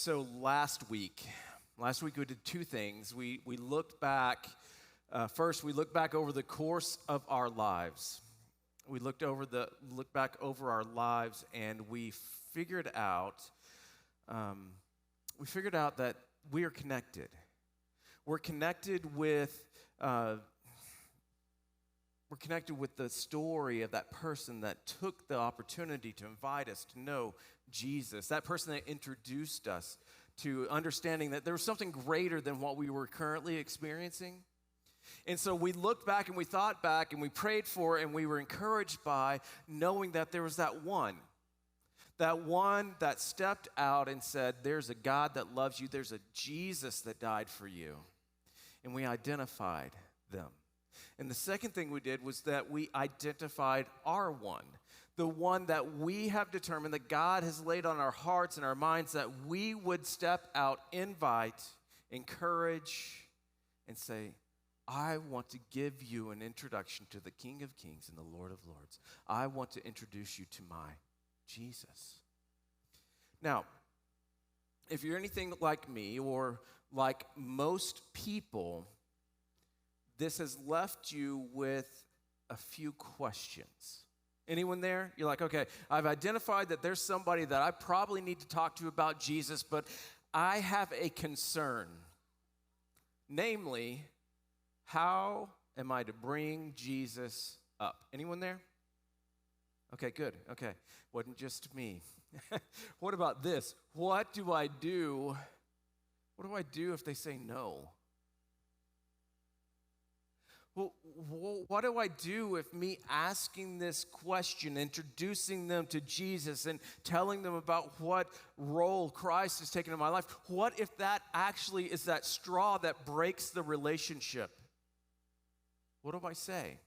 So last week we did two things. We looked back. First, we looked back over the course of our lives. We looked back over our lives, and we figured out that we are connected. We're connected with the story of that person that took the opportunity to invite us to know Jesus, that person that introduced us to understanding that there was something greater than what we were currently experiencing. And so we looked back and we thought back and we prayed for and we were encouraged by knowing that there was that one that stepped out and said, there's a God that loves you, there's a Jesus that died for you. And we identified them. And the second thing we did was that we identified our one, the one that we have determined that God has laid on our hearts and our minds that we would step out, invite, encourage, and say, I want to give you an introduction to the King of Kings and the Lord of Lords. I want to introduce you to my Jesus. Now, if you're anything like me or like most people, this has left you with a few questions. Anyone there? You're like, okay, I've identified that there's somebody that I probably need to talk to about Jesus, but I have a concern. Namely, how am I to bring Jesus up? Anyone there? Okay, good. Okay, wasn't just me. What about this? What do I do? What do I do if they say no? Well, what do I do if me asking this question, introducing them to Jesus and telling them about what role Christ has taken in my life, what if that actually is that straw that breaks the relationship? What do I say?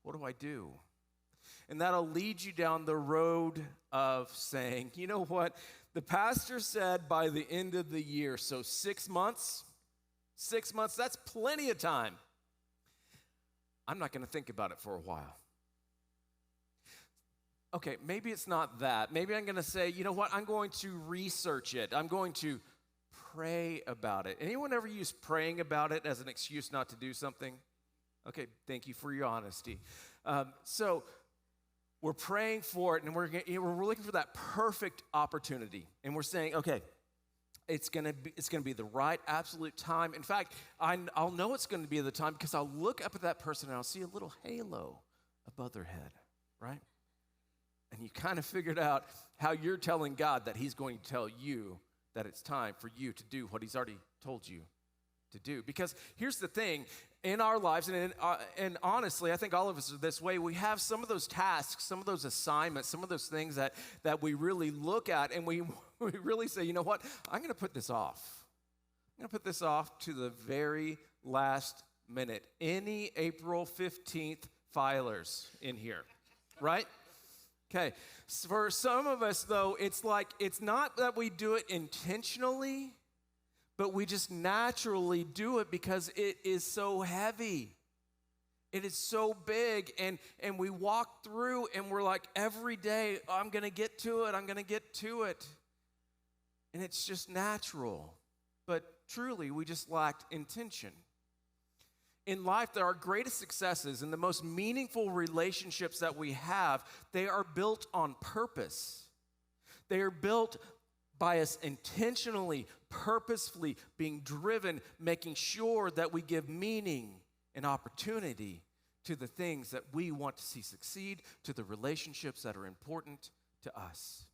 What do I do? And that'll lead you down the road of saying, you know what? The pastor said by the end of the year, so 6 months. 6 months, that's plenty of time. I'm not going to think about it for a while. Okay, maybe it's not that. Maybe I'm going to say, you know what? I'm going to research it. I'm going to pray about it. Anyone ever use praying about it as an excuse not to do something? Okay, thank you for your honesty. So we're praying for it, and we're looking for that perfect opportunity. And we're saying, okay, it's gonna be the right absolute time. In fact, I'll know it's gonna be the time because I'll look up at that person and I'll see a little halo above their head, right? And you kind of figured out how you're telling God that he's going to tell you that it's time for you to do what he's already told you to do. Because here's the thing, in our lives, and honestly, I think all of us are this way, we have some of those tasks, some of those assignments, some of those things that we really look at and we really say, you know what, I'm going to put this off. I'm going to put this off to the very last minute. Any April 15th filers in here, right? Okay, for some of us, though, it's not that we do it intentionally, but we just naturally do it because it is so heavy. It is so big, and we walk through, and we're like, every day, I'm going to get to it, I'm going to get to it. And it's just natural. But truly, we just lacked intention. In life, our greatest successes and the most meaningful relationships that we have, they are built on purpose. They are built by us intentionally, purposefully being driven, making sure that we give meaning and opportunity to the things that we want to see succeed, to the relationships that are important to us.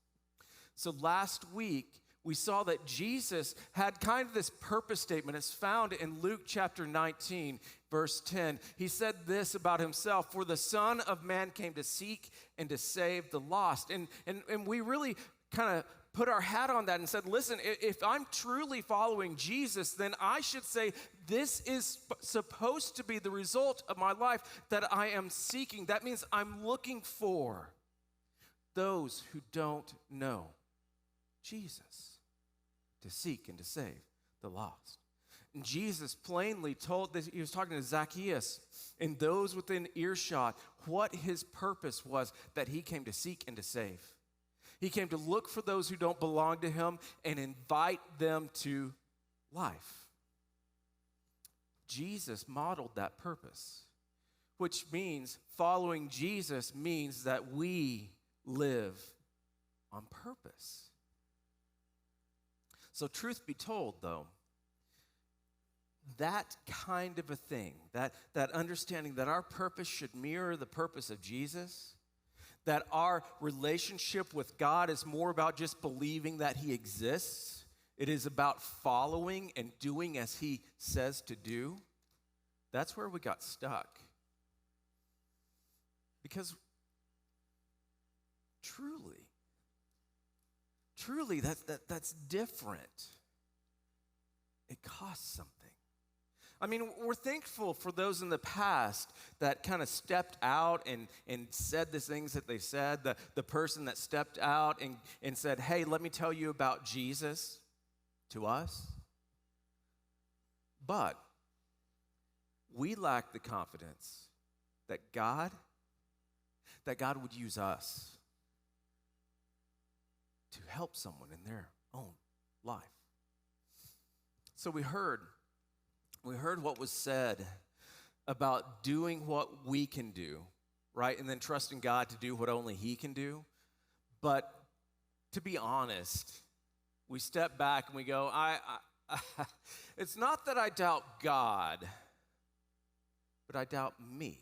So last week, we saw that Jesus had kind of this purpose statement. It's found in Luke chapter 19, verse 10. He said this about himself, "For the Son of Man came to seek and to save the lost." And we really kind of put our hat on that and said, listen, if I'm truly following Jesus, then I should say this is supposed to be the result of my life that I am seeking. That means I'm looking for those who don't know Jesus, to seek and to save the lost. And Jesus plainly told this, he was talking to Zacchaeus and those within earshot what his purpose was, that he came to seek and to save. He came to look for those who don't belong to him and invite them to life. Jesus modeled that purpose, which means following Jesus means that we live on purpose. So truth be told, though, that kind of a thing, that understanding that our purpose should mirror the purpose of Jesus, that our relationship with God is more about just believing that he exists. It is about following and doing as he says to do. That's where we got stuck. Because truly, that's different. It costs something. I mean, we're thankful for those in the past that kind of stepped out and said the things that they said. The person that stepped out and said, hey, let me tell you about Jesus to us. But we lack the confidence that God would use us to help someone in their own life. So we heard what was said about doing what we can do, right? And then trusting God to do what only he can do. But to be honest, we step back and we go, it's not that I doubt God, but I doubt me.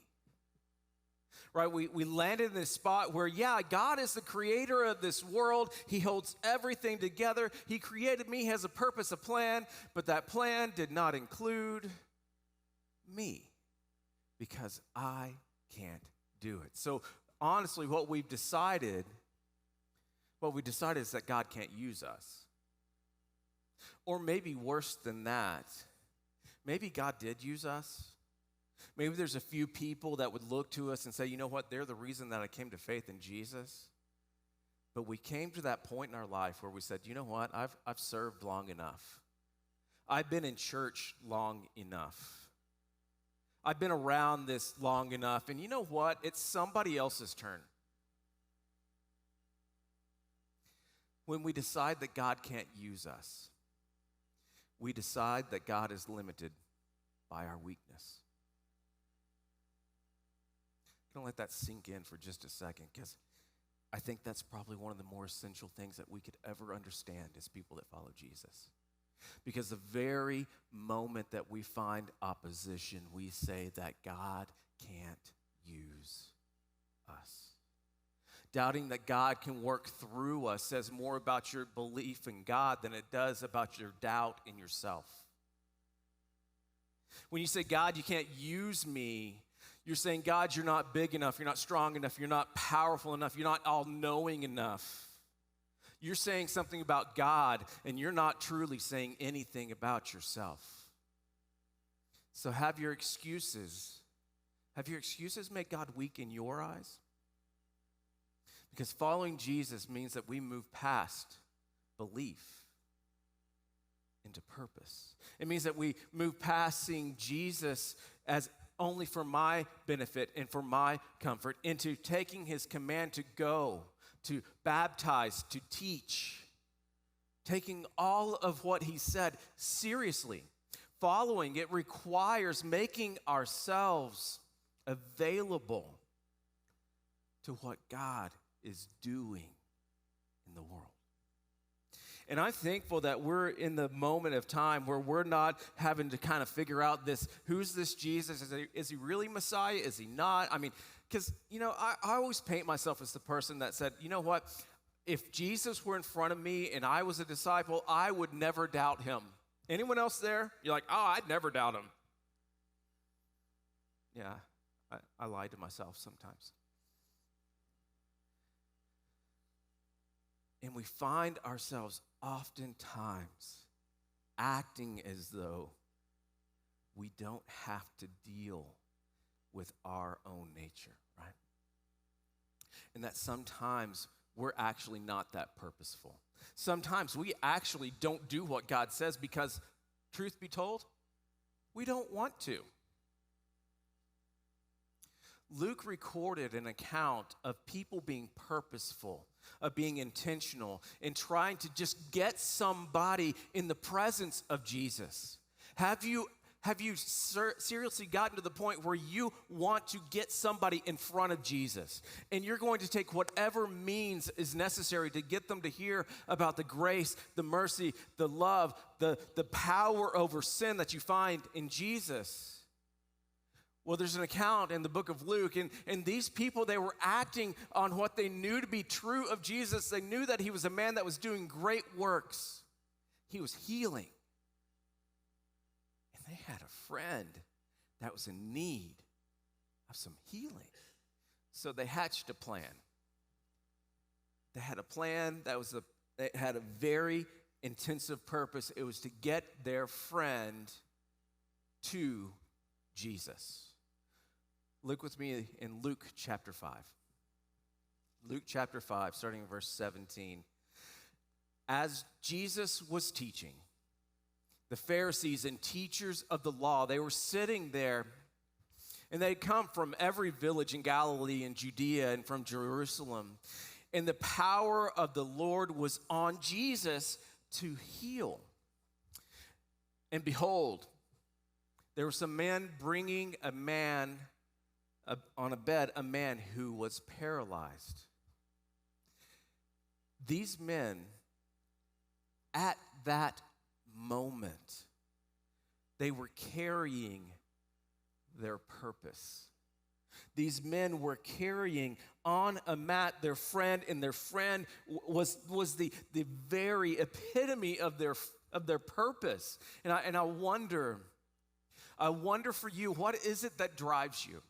Right, we landed in this spot where, yeah, God is the creator of this world. He holds everything together. He created me, has a purpose, a plan, but that plan did not include me because I can't do it. So honestly, what we've decided is that God can't use us. Or maybe worse than that, maybe God did use us. Maybe there's a few people that would look to us and say, you know what, they're the reason that I came to faith in Jesus. But we came to that point in our life where we said, you know what, I've served long enough. I've been in church long enough. I've been around this long enough. And you know what, it's somebody else's turn. When we decide that God can't use us, we decide that God is limited by our weakness. I'm going to let that sink in for just a second, because I think that's probably one of the more essential things that we could ever understand as people that follow Jesus. Because the very moment that we find opposition, we say that God can't use us. Doubting that God can work through us says more about your belief in God than it does about your doubt in yourself. When you say, God, you can't use me, you're saying, God, you're not big enough, you're not strong enough, you're not powerful enough, you're not all-knowing enough. You're saying something about God, and you're not truly saying anything about yourself. So have your excuses make God weak in your eyes? Because following Jesus means that we move past belief into purpose. It means that we move past seeing Jesus as only for my benefit and for my comfort, into taking his command to go, to baptize, to teach, taking all of what he said seriously. Following it requires making ourselves available to what God is doing in the world. And I'm thankful that we're in the moment of time where we're not having to kind of figure out this, who's this Jesus? Is he really Messiah? Is he not? I mean, because, I always paint myself as the person that said, you know what? If Jesus were in front of me and I was a disciple, I would never doubt him. Anyone else there? You're like, I'd never doubt him. Yeah, I lie to myself sometimes. And we find ourselves oftentimes acting as though we don't have to deal with our own nature, right? And that sometimes we're actually not that purposeful. Sometimes we actually don't do what God says because, truth be told, we don't want to. Luke recorded an account of people being purposeful, of being intentional, and trying to just get somebody in the presence of Jesus. Have you seriously gotten to the point where you want to get somebody in front of Jesus, and you're going to take whatever means is necessary to get them to hear about the grace, the mercy, the love, the power over sin that you find in Jesus? Well, there's an account in the book of Luke, and these people, they were acting on what they knew to be true of Jesus. They knew that he was a man that was doing great works. He was healing. And they had a friend that was in need of some healing. So they hatched a plan. They had a plan that had a very intensive purpose. It was to get their friend to Jesus. Look with me in Luke chapter 5. Luke chapter 5, starting in verse 17. As Jesus was teaching, the Pharisees and teachers of the law, they were sitting there, and they'd come from every village in Galilee and Judea and from Jerusalem. And the power of the Lord was on Jesus to heal. And behold, there were some men bringing a man on a bed, a man who was paralyzed. These men, at that moment, they were carrying their purpose. These men were carrying on a mat their friend, and their friend was the very epitome of their purpose. And I wonder for you, what is it that drives you?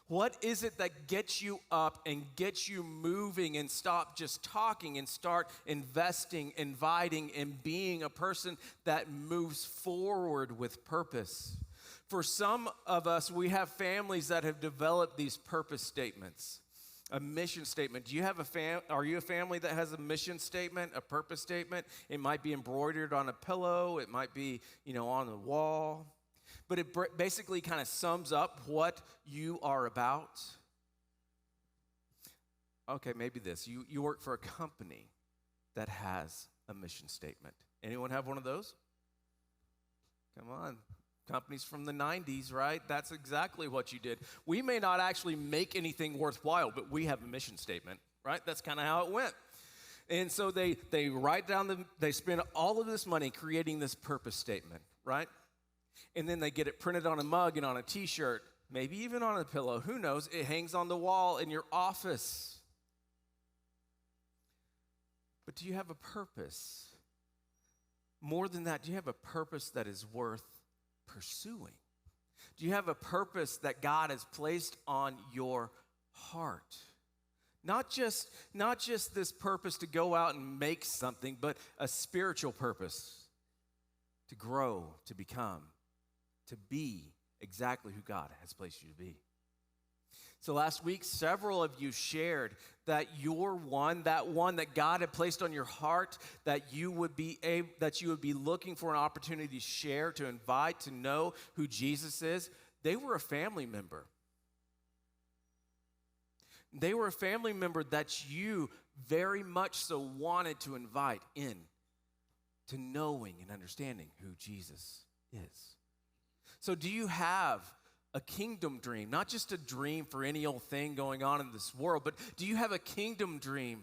What is it that gets you up and gets you moving and stop just talking and start investing, inviting, and being a person that moves forward with purpose? For some of us, we have families that have developed these purpose statements, a mission statement. Do you have are you a family that has a mission statement, a purpose statement? It might be embroidered on a pillow. It might be, on the wall. But it basically kind of sums up what you are about. Okay, maybe this. You work for a company that has a mission statement. Anyone have one of those? Come on. Companies from the 90s, right? That's exactly what you did. We may not actually make anything worthwhile, but we have a mission statement, right? That's kind of how it went. And so they write down, they spend all of this money creating this purpose statement, right? And then they get it printed on a mug and on a t-shirt, maybe even on a pillow. Who knows? It hangs on the wall in your office. But do you have a purpose? More than that, do you have a purpose that is worth pursuing? Do you have a purpose that God has placed on your heart? Not just this purpose to go out and make something, but a spiritual purpose to grow, to become, to be exactly who God has placed you to be. So last week, several of you shared that you're that one that God had placed on your heart, that you would be looking for an opportunity to share, to invite, to know who Jesus is. They were a family member. They were a family member that you very much so wanted to invite in to knowing and understanding who Jesus is. So do you have a kingdom dream? Not just a dream for any old thing going on in this world, but do you have a kingdom dream?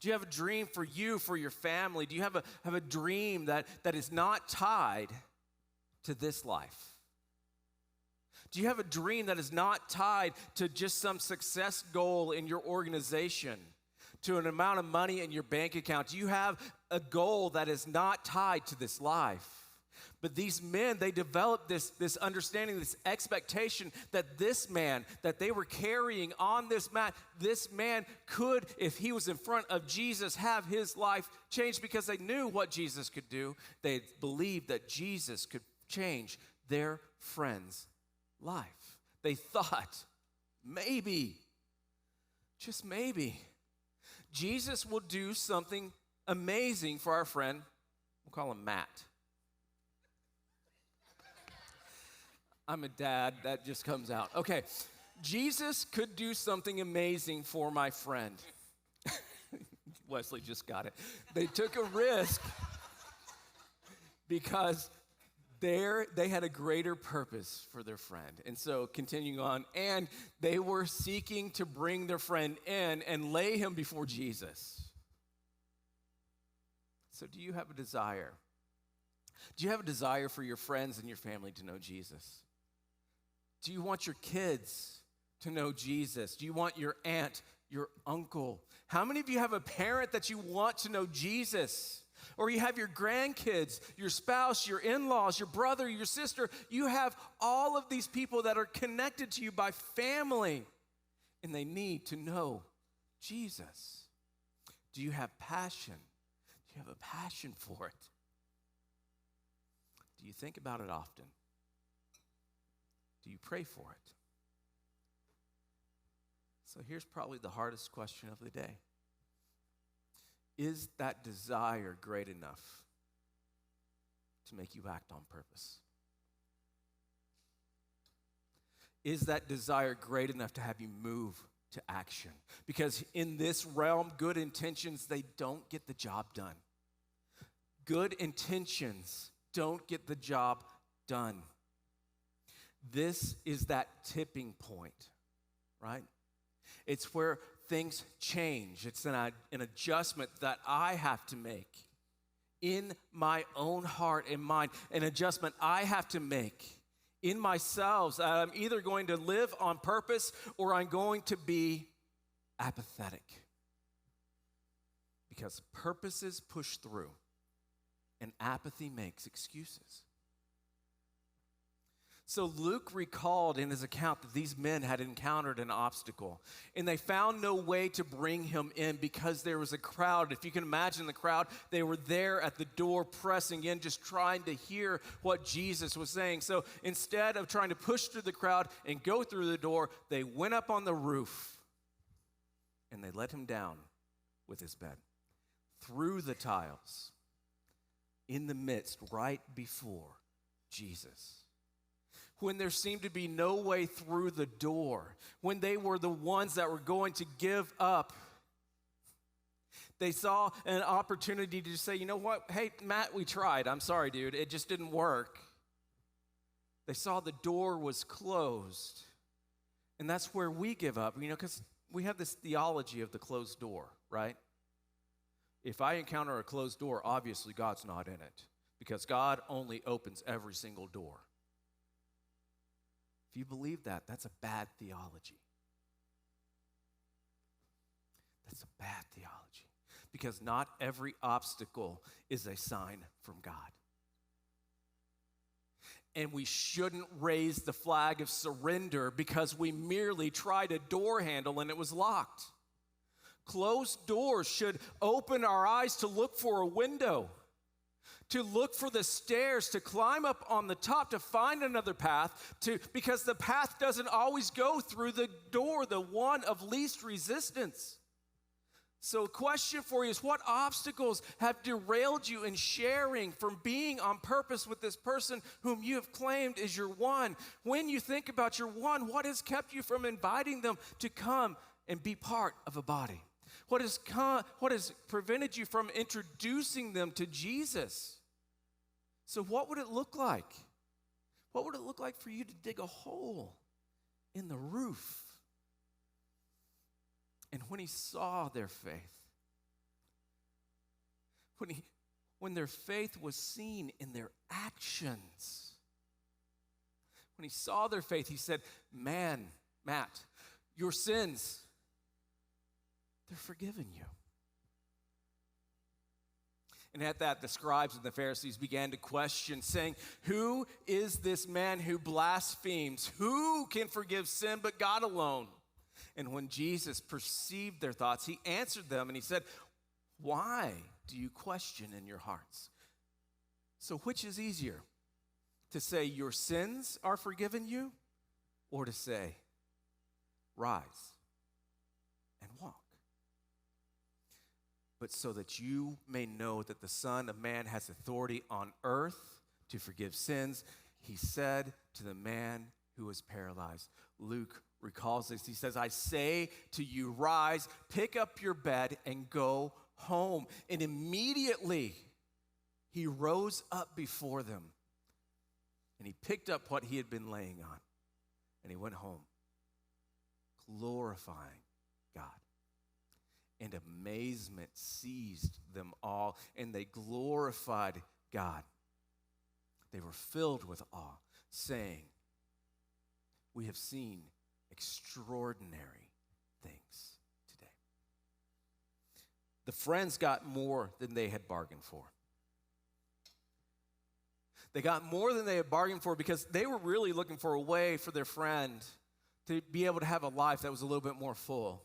Do you have a dream for you, for your family? Do you have a dream that is not tied to this life? Do you have a dream that is not tied to just some success goal in your organization, to an amount of money in your bank account? Do you have a goal that is not tied to this life? But these men, they developed this understanding, this expectation that this man that they were carrying on this mat, this man could, if he was in front of Jesus, have his life changed, because they knew what Jesus could do. They believed that Jesus could change their friend's life. They thought, maybe, just maybe, Jesus will do something amazing for our friend. We'll call him Matt. I'm a dad, that just comes out. Okay, Jesus could do something amazing for my friend. Wesley just got it. They took a risk because they had a greater purpose for their friend. And so continuing on, and they were seeking to bring their friend in and lay him before Jesus. So do you have a desire? Do you have a desire for your friends and your family to know Jesus? Do you want your kids to know Jesus? Do you want your aunt, your uncle? How many of you have a parent that you want to know Jesus? Or you have your grandkids, your spouse, your in-laws, your brother, your sister. You have all of these people that are connected to you by family, and they need to know Jesus. Do you have passion? Do you have a passion for it? Do you think about it often? Do you pray for it? So here's probably the hardest question of the day. Is that desire great enough to make you act on purpose? Is that desire great enough to have you move to action? Because in this realm, good intentions, they don't get the job done. Good intentions don't get the job done. This is that tipping point, right? It's where things change. It's an adjustment that I have to make in my own heart and mind, an adjustment I have to make in myself. I'm either going to live on purpose or I'm going to be apathetic. Because purposes push through and apathy makes excuses. So Luke recalled in his account that these men had encountered an obstacle, and they found no way to bring him in because there was a crowd. If you can imagine the crowd, they were there at the door pressing in, just trying to hear what Jesus was saying. So instead of trying to push through the crowd and go through the door, they went up on the roof, and they let him down with his bed through the tiles in the midst, right before Jesus. When there seemed to be no way through the door, when they were the ones that were going to give up, they saw an opportunity to say, you know what? Hey, Matt, we tried. I'm sorry, dude. It just didn't work. They saw the door was closed. And that's where we give up, because we have this theology of the closed door, right? If I encounter a closed door, obviously God's not in it, because God only opens every single door. If you believe that, that's a bad theology. That's a bad theology. Because not every obstacle is a sign from God. And we shouldn't raise the flag of surrender because we merely tried a door handle and it was locked. Closed doors should open our eyes to look for a window, to look for the stairs, to climb up on the top, to find another path, because the path doesn't always go through the door, the one of least resistance. So a question for you is, what obstacles have derailed you in sharing, from being on purpose with this person whom you have claimed is your one? When you think about your one, what has kept you from inviting them to come and be part of a body? What has prevented you from introducing them to Jesus? So what would it look like? What would it look like for you to dig a hole in the roof? And when he saw their faith, when their faith was seen in their actions, when he saw their faith, he said, Matt, your sins, they're forgiven you. And at that, the scribes and the Pharisees began to question, saying, who is this man who blasphemes? Who can forgive sin but God alone? And when Jesus perceived their thoughts, he answered them and he said, why do you question in your hearts? So which is easier, to say your sins are forgiven you, or to say, rise and walk? But so that you may know that the Son of Man has authority on earth to forgive sins, he said to the man who was paralyzed. Luke recalls this. He says, I say to you, rise, pick up your bed, and go home. And immediately he rose up before them, and he picked up what he had been laying on, and he went home, glorifying God. And amazement seized them all, and they glorified God. They were filled with awe, saying, we have seen extraordinary things today. The friends got more than they had bargained for. They got more than they had bargained for because they were really looking for a way for their friend to be able to have a life that was a little bit more full.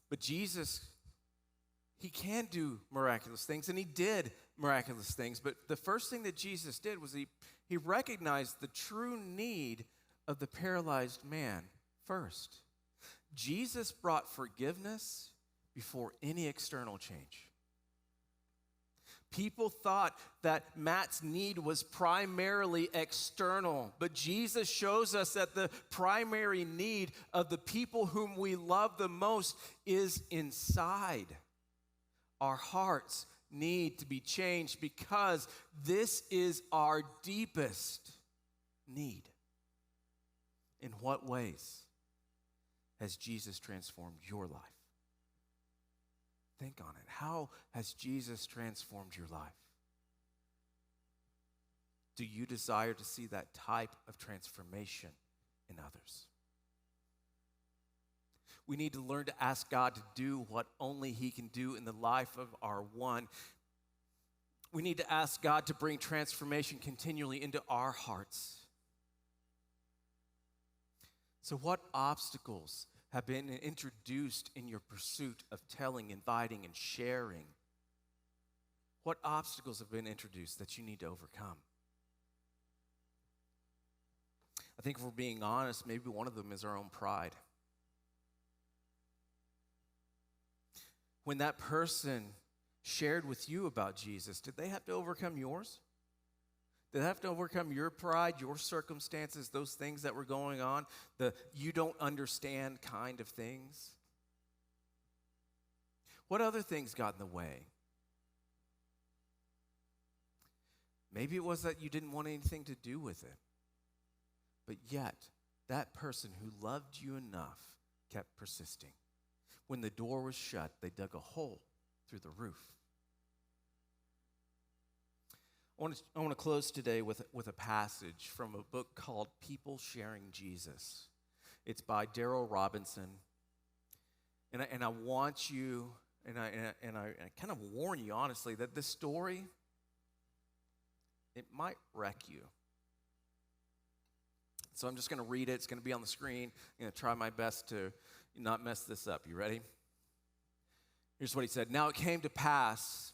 But Jesus, he can do miraculous things, and he did miraculous things. But the first thing that Jesus did was he recognized the true need of the paralyzed man first. Jesus brought forgiveness before any external change. People thought that Matt's need was primarily external, but Jesus shows us that the primary need of the people whom we love the most is inside. Our hearts need to be changed because this is our deepest need. In what ways has Jesus transformed your life? Think on it. How has Jesus transformed your life? Do you desire to see that type of transformation in others? We need to learn to ask God to do what only he can do in the life of our one. We need to ask God to bring transformation continually into our hearts. So what obstacles have been introduced in your pursuit of telling, inviting, and sharing? What obstacles have been introduced that you need to overcome? I think if we're being honest, maybe one of them is our own pride. When that person shared with you about Jesus, did they have to overcome yours? Did they have to overcome your pride, your circumstances, those things that were going on, the you don't understand kind of things? What other things got in the way? Maybe it was that you didn't want anything to do with it. But yet, that person who loved you enough kept persisting. When the door was shut, they dug a hole through the roof. I want to close today with a passage from a book called People Sharing Jesus. It's by Darrell Robinson. And I want you, and I kind of warn you honestly, that this story, it might wreck you. So I'm just going to read it. It's going to be on the screen. I'm going to try my best to not mess this up. You ready? Here's what he said. Now it came to pass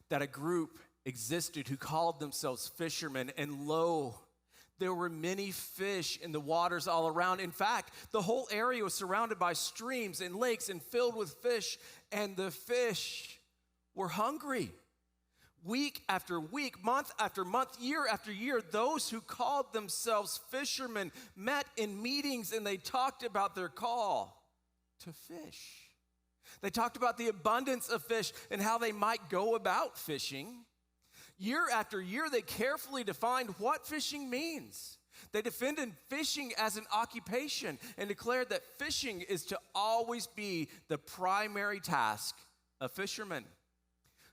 that a group existed who called themselves fishermen, and lo, there were many fish in the waters all around. In fact, the whole area was surrounded by streams and lakes and filled with fish, and the fish were hungry. Week after week, month after month, year after year, those who called themselves fishermen met in meetings, and they talked about their call to fish. They talked about the abundance of fish and how they might go about fishing. Year after year, they carefully defined what fishing means. They defended fishing as an occupation and declared that fishing is to always be the primary task of fishermen.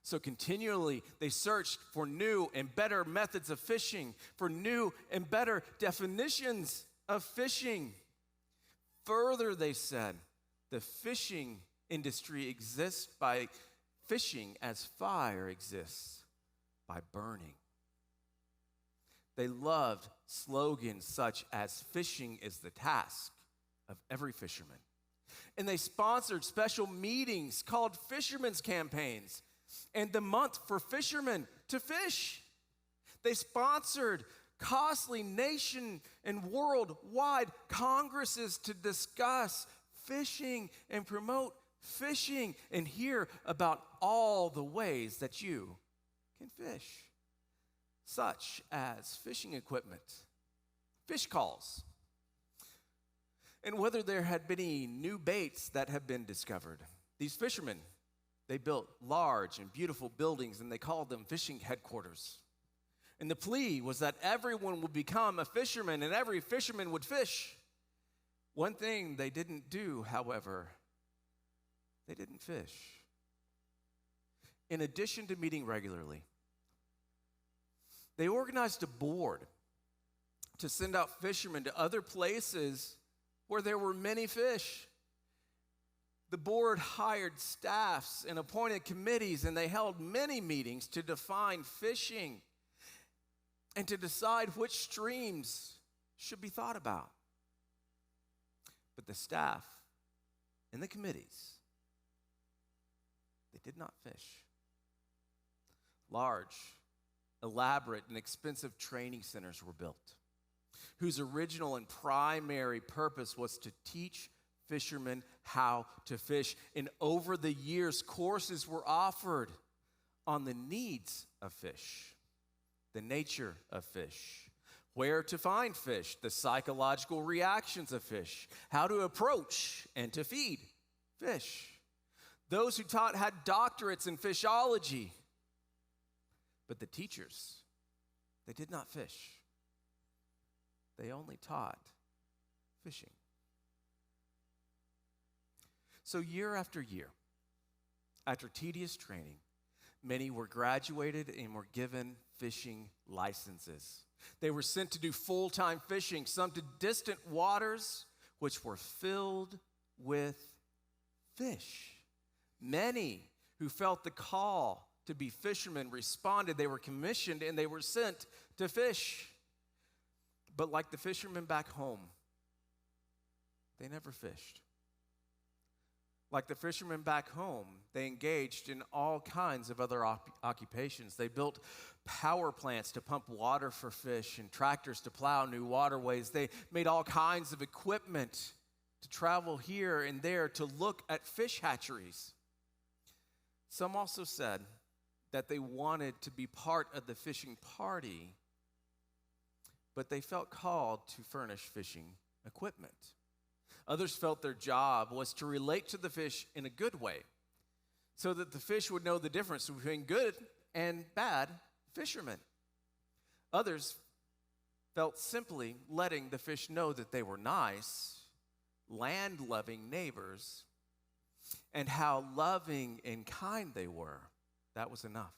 So continually, they searched for new and better methods of fishing, for new and better definitions of fishing. Further, they said, the fishing industry exists by fishing as fire exists by burning. They loved slogans such as fishing is the task of every fisherman. And they sponsored special meetings called fishermen's campaigns and the month for fishermen to fish. They sponsored costly nation and worldwide congresses to discuss fishing and promote fishing and hear about all the ways that you can fish, such as fishing equipment, fish calls, and whether there had been any new baits that had been discovered. These fishermen, they built large and beautiful buildings, and they called them fishing headquarters. And the plea was that everyone would become a fisherman, and every fisherman would fish. One thing they didn't do, however, they didn't fish. In addition to meeting regularly, they organized a board to send out fishermen to other places where there were many fish. The board hired staffs and appointed committees, and they held many meetings to define fishing and to decide which streams should be thought about. But the staff and the committees, they did not fish. Large, elaborate, and expensive training centers were built, whose original and primary purpose was to teach fishermen how to fish. And over the years, courses were offered on the needs of fish, the nature of fish, where to find fish, the psychological reactions of fish, how to approach and to feed fish. Those who taught had doctorates in fishology, but the teachers, they did not fish. They only taught fishing. So year after year, after tedious training, many were graduated and were given fishing licenses. They were sent to do full-time fishing, some to distant waters, which were filled with fish. Many who felt the call to be fishermen responded. They were commissioned and they were sent to fish. But like the fishermen back home, they never fished. Like the fishermen back home, they engaged in all kinds of other occupations. They built power plants to pump water for fish and tractors to plow new waterways. They made all kinds of equipment to travel here and there to look at fish hatcheries. Some also said that they wanted to be part of the fishing party, but they felt called to furnish fishing equipment. Others felt their job was to relate to the fish in a good way, so that the fish would know the difference between good and bad fishermen. Others felt simply letting the fish know that they were nice, land-loving neighbors, and how loving and kind they were. That was enough.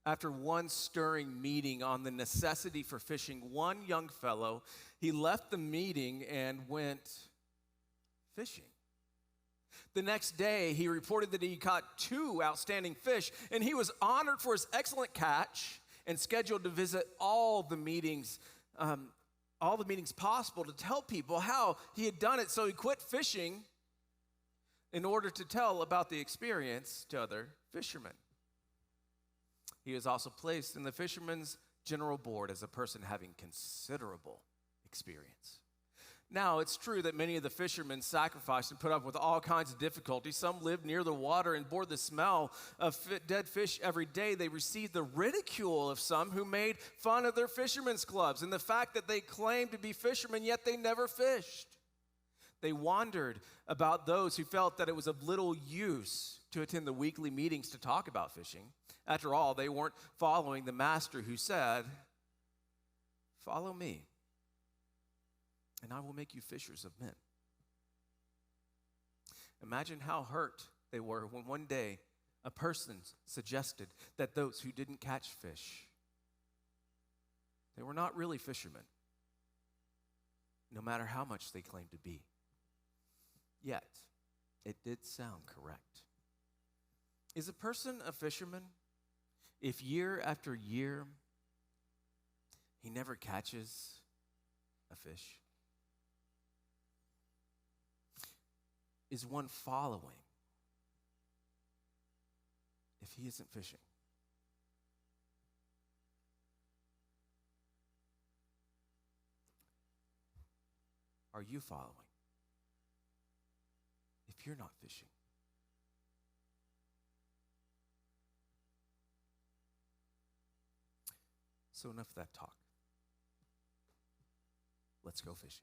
After one stirring meeting on the necessity for fishing, one young fellow, he left the meeting and went fishing. The next day, he reported that he caught 2 outstanding fish, and he was honored for his excellent catch and scheduled to visit all the meetings possible to tell people how he had done it. So he quit fishing in order to tell about the experience to other fishermen. He was also placed in the Fishermen's General Board as a person having considerable experience. Now, it's true that many of the fishermen sacrificed and put up with all kinds of difficulties. Some lived near the water and bore the smell of dead fish every day. They received the ridicule of some who made fun of their fishermen's clubs and the fact that they claimed to be fishermen, yet they never fished. They wondered about those who felt that it was of little use to attend the weekly meetings to talk about fishing. After all, they weren't following the master who said, "Follow me, and I will make you fishers of men." Imagine how hurt they were when one day a person suggested that those who didn't catch fish, they were not really fishermen, no matter how much they claimed to be. Yet, it did sound correct. Is a person a fisherman if year after year he never catches a fish? Is one following if he isn't fishing? Are you following if you're not fishing? So enough of that talk. Let's go fishing.